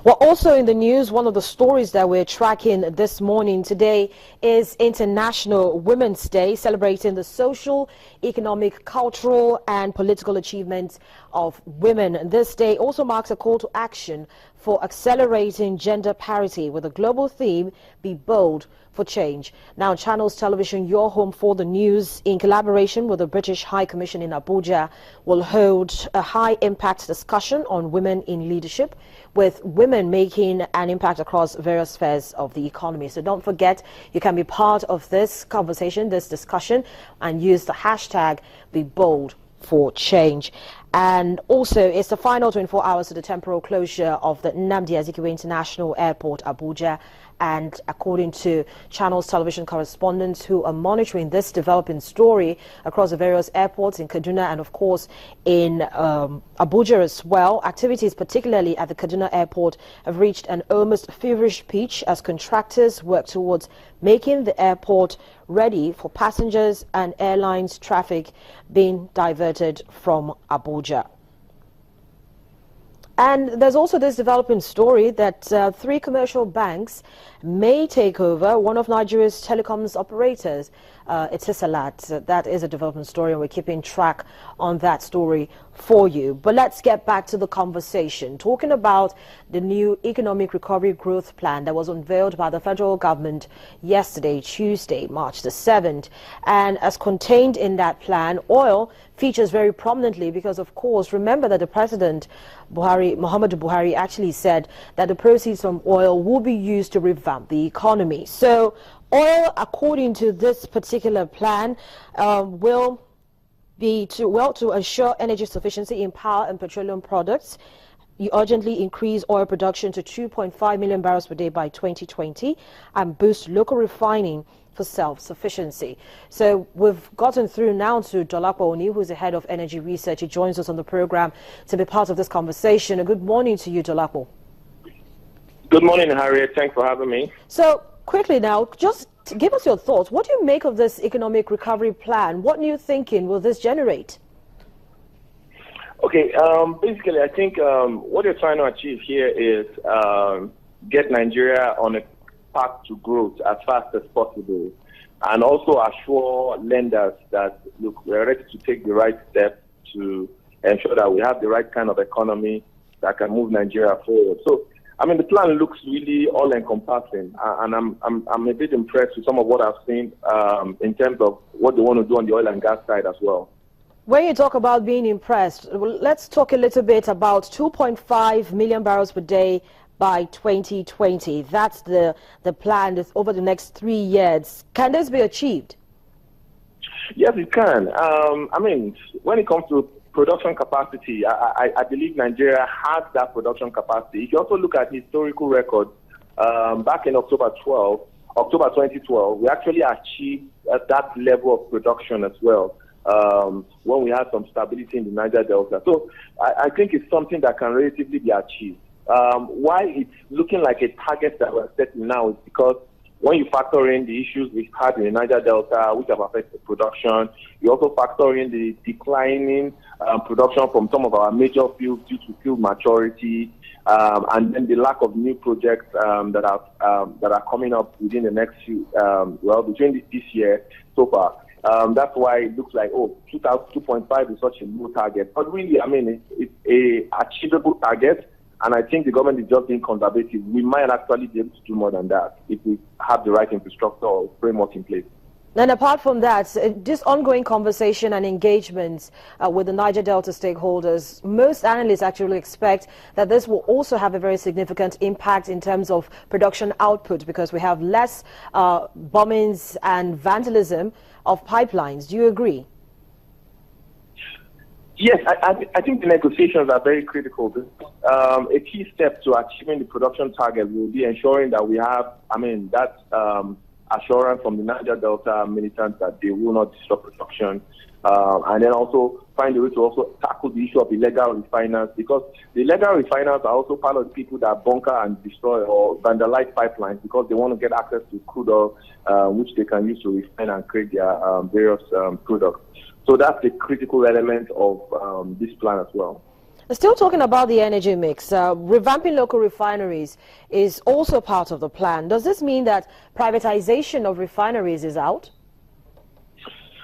Well, also in the news, one of the stories that we're tracking this morning today is International Women's Day, celebrating the social, economic, cultural, and political achievements of women. This day also marks a call to action for accelerating gender parity with a global theme, Be Bold for Change. Now, Channels Television, your home for the news, in collaboration with the British High Commission in Abuja, will hold a high-impact discussion on women in leadership, with women making an impact across various spheres of the economy. So don't forget, you can be part of this conversation, this discussion, and use the hashtag Be Bold for Change. And also, it's the final 24 hours of the temporal closure of the Nnamdi Azikiwe International Airport, Abuja. And according to Channels Television correspondents who are monitoring this developing story across the various airports in Kaduna and, of course, in Abuja as well, activities, particularly at the Kaduna Airport, have reached an almost feverish pitch as contractors work towards making the airport ready for passengers and airlines traffic being diverted from Abuja. And there's also this developing story that 3 commercial banks may take over one of Nigeria's telecoms operators. Etisalat. That is a development story, and we're keeping track on that story for you. But let's get back to the conversation, talking about the new Economic Recovery Growth Plan that was unveiled by the federal government yesterday, Tuesday, March the 7th. And as contained in that plan, oil features very prominently because, of course, remember that the President, Muhammadu Buhari, actually said that the proceeds from oil will be used to revamp the economy. So oil, according to this particular plan, will be to ensure energy sufficiency in power and petroleum products. You urgently increase oil production to 2.5 million barrels per day by 2020 and boost local refining for self-sufficiency. So we've gotten through now to Dolapo Oni, who's the head of energy research. He joins us on the program to be part of this conversation. A good morning to you, Dolapo. Good morning, Harriet. Thanks for having me. So quickly now, just give us your thoughts. What do you make of this economic recovery plan? What new thinking will this generate? Okay, basically, I think what you're trying to achieve here is get Nigeria on a path to growth as fast as possible, and also assure lenders that, look, we're ready to take the right steps to ensure that we have the right kind of economy that can move Nigeria forward. So, I mean, the plan looks really all-encompassing, and I'm a bit impressed with some of what I've seen in terms of what they want to do on the oil and gas side as well. When you talk about being impressed, let's talk a little bit about 2.5 million barrels per day by 2020. That's the plan that's over the next 3 years. Can this be achieved? Yes, it can. I mean, when it comes to production capacity, I believe Nigeria has that production capacity. If you also look at historical records, back in October 2012, we actually achieved that level of production as well, when we had some stability in the Niger Delta. So I think it's something that can relatively be achieved. Why it's looking like a target that we're setting now is because when you factor in the issues we've had in the Niger Delta, which have affected production, you also factor in the declining production from some of our major fields due to field maturity, and then the lack of new projects that are coming up within the next few, between this year so far. That's why it looks like, 2.5 is such a low target. But really, I mean, it's a achievable target. And I think the government is just being conservative. We might actually be able to do more than that if we have the right infrastructure or framework in place. And apart from that, this ongoing conversation and engagements with the Niger Delta stakeholders, most analysts actually expect that this will also have a very significant impact in terms of production output because we have less bombings and vandalism of pipelines. Do you agree? Yes, I think the negotiations are very critical. A key step to achieving the production target will be ensuring that we have, that assurance from the Niger Delta militants that they will not disrupt production, and then also find a way to also tackle the issue of illegal refiners, because the illegal refiners are also part of the people that bunker and destroy or vandalize pipelines because they want to get access to crude oil, which they can use to refine and create their various products. So that's the critical element of this plan as well. Still talking about the energy mix, revamping local refineries is also part of the plan. Does this mean that privatization of refineries is out?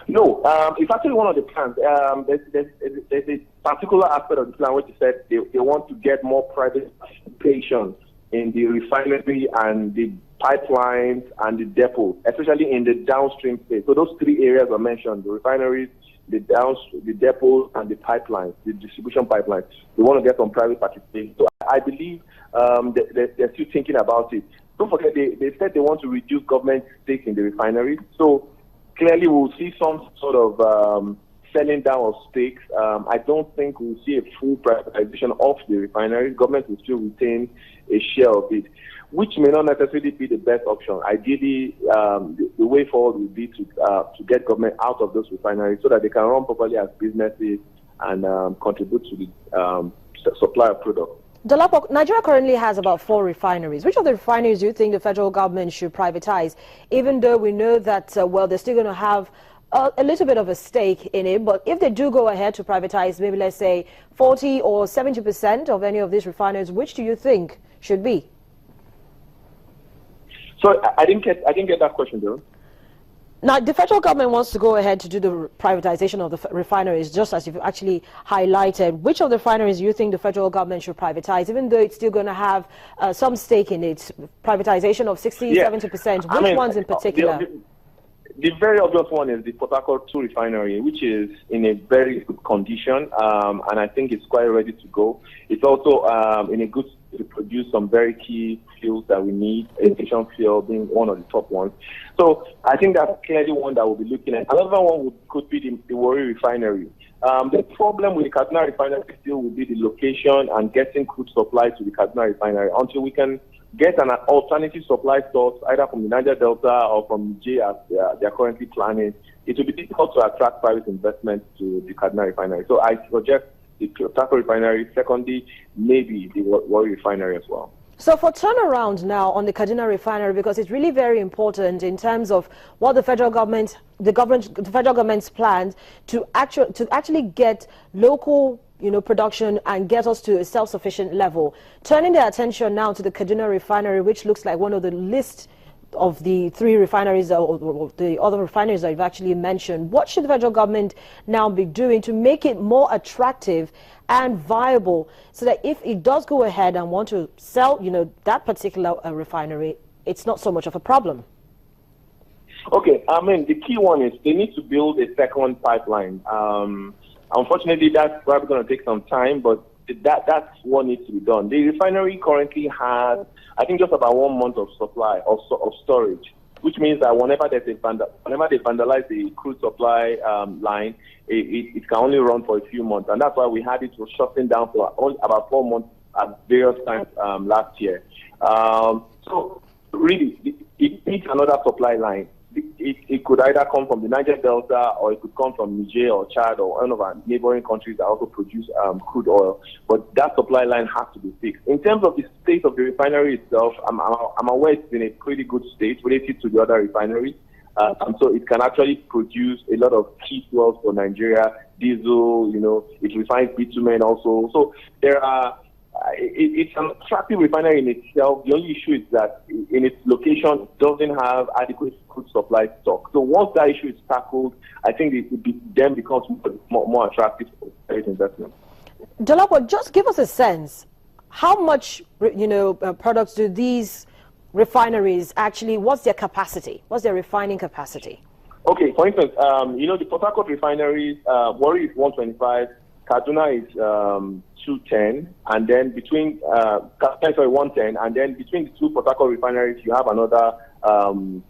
No, it's actually one of the plans. There's a particular aspect of the plan which is that they want to get more privatization in the refinery and the pipelines and the depots, especially in the downstream space. So those three areas are mentioned: the refineries, the depots, and the pipelines, the distribution pipelines. They want to get some private participation. So I believe they're still thinking about it. Don't forget, they said they want to reduce government stake in the refineries. So clearly we'll see some sort of selling down of stakes. I don't think we'll see a full privatization of the refineries. Government will still retain a share of it, which may not necessarily be the best option. Ideally, the way forward would be to get government out of those refineries so that they can run properly as businesses and contribute to the supply of products. Dolapo, Nigeria currently has about 4 refineries. Which of the refineries do you think the federal government should privatize, even though we know that, well, they're still going to have a little bit of a stake in it, but if they do go ahead to privatize, maybe let's say 40 or 70% of any of these refineries, which do you think should be? So I didn't get that question, though. Now, the federal government wants to go ahead to do the privatization of the refineries, just as you've actually highlighted. Which of the refineries do you think the federal government should privatize, even though it's still going to have some stake in it? Privatization of 60, 70%. Which ones in particular? The very obvious one is the Port Harcourt 2 refinery, which is in a very good condition, and I think it's quite ready to go. It's also in a good state to produce some very key fuels that we need, aviation fuel being one of the top ones. So I think that's clearly one that we'll be looking at. Another one could be the Warri refinery. The problem with the Kaduna refinery still will be the location and getting crude supply to the Kaduna refinery until we can get an alternative supply source, either from the Niger Delta or from Niger, as they are currently planning. It will be difficult to attract private investment to the Kaduna refinery. So I suggest the Taco refinery, secondly, maybe the Warri refinery as well. So for turnaround now on the Kaduna refinery, because it's really very important in terms of what the federal government's plans to actually get local production and get us to a self-sufficient level. Turning their attention now to the Kaduna refinery, which looks like one of the list of the 3 refineries or the other refineries that you've actually mentioned. What should the federal government now be doing to make it more attractive and viable so that if it does go ahead and want to sell, that particular refinery, it's not so much of a problem? Okay, the key one is they need to build a second pipeline. Unfortunately, that's probably going to take some time, but that's what needs to be done. The refinery currently has, I think, just about 1 month of supply of storage, which means that whenever they vandalize the crude supply line, it can only run for a few months, and that's why we had it shutting down for about 4 months at various times last year. So really, it needs another supply line. It could either come from the Niger Delta or it could come from Niger or Chad or one of our neighboring countries that also produce crude oil. But that supply line has to be fixed. In terms of the state of the refinery itself, I'm aware it's in a pretty good state relative to the other refineries. So it can actually produce a lot of key fuels for Nigeria, diesel, it refines bitumen also. So there are it's an attractive refinery in itself. The only issue is that in its location, it doesn't have adequate crude supply stock. So once that issue is tackled, I think it then becomes more attractive for private investment. Dolapo, just give us a sense. How much, products do these refineries actually, what's their capacity? What's their refining capacity? Okay, for instance, the Port Harcourt refineries, Warri is 125, Kaduna is 210, and then between 110, and then between the 2 Port Harcourt refineries, you have another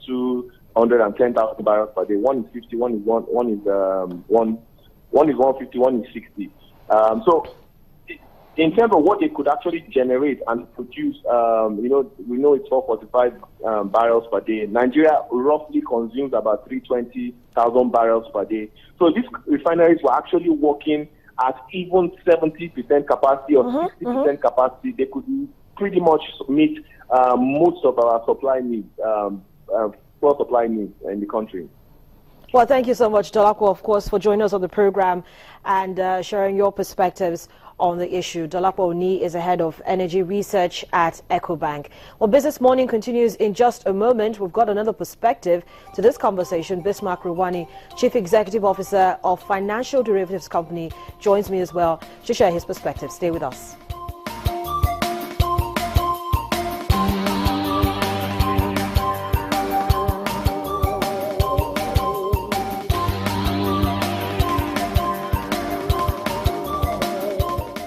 210,000 barrels per day. One is 50, one is 150, one is 60. So in terms of what they could actually generate and produce, we know it's 445 barrels per day. Nigeria roughly consumes about 320,000 barrels per day. So these refineries were actually working at even 70% capacity or 60% capacity. They could pretty much meet most of our supply needs, fuel supply needs in the country. Well, thank you so much, Dolapo, of course, for joining us on the program and sharing your perspectives on the issue. Dolapo Oni is the head of energy research at EcoBank. Well, Business Morning continues in just a moment. We've got another perspective to this conversation. Bismarck Rwani, Chief Executive Officer of Financial Derivatives Company, joins me as well to share his perspective. Stay with us.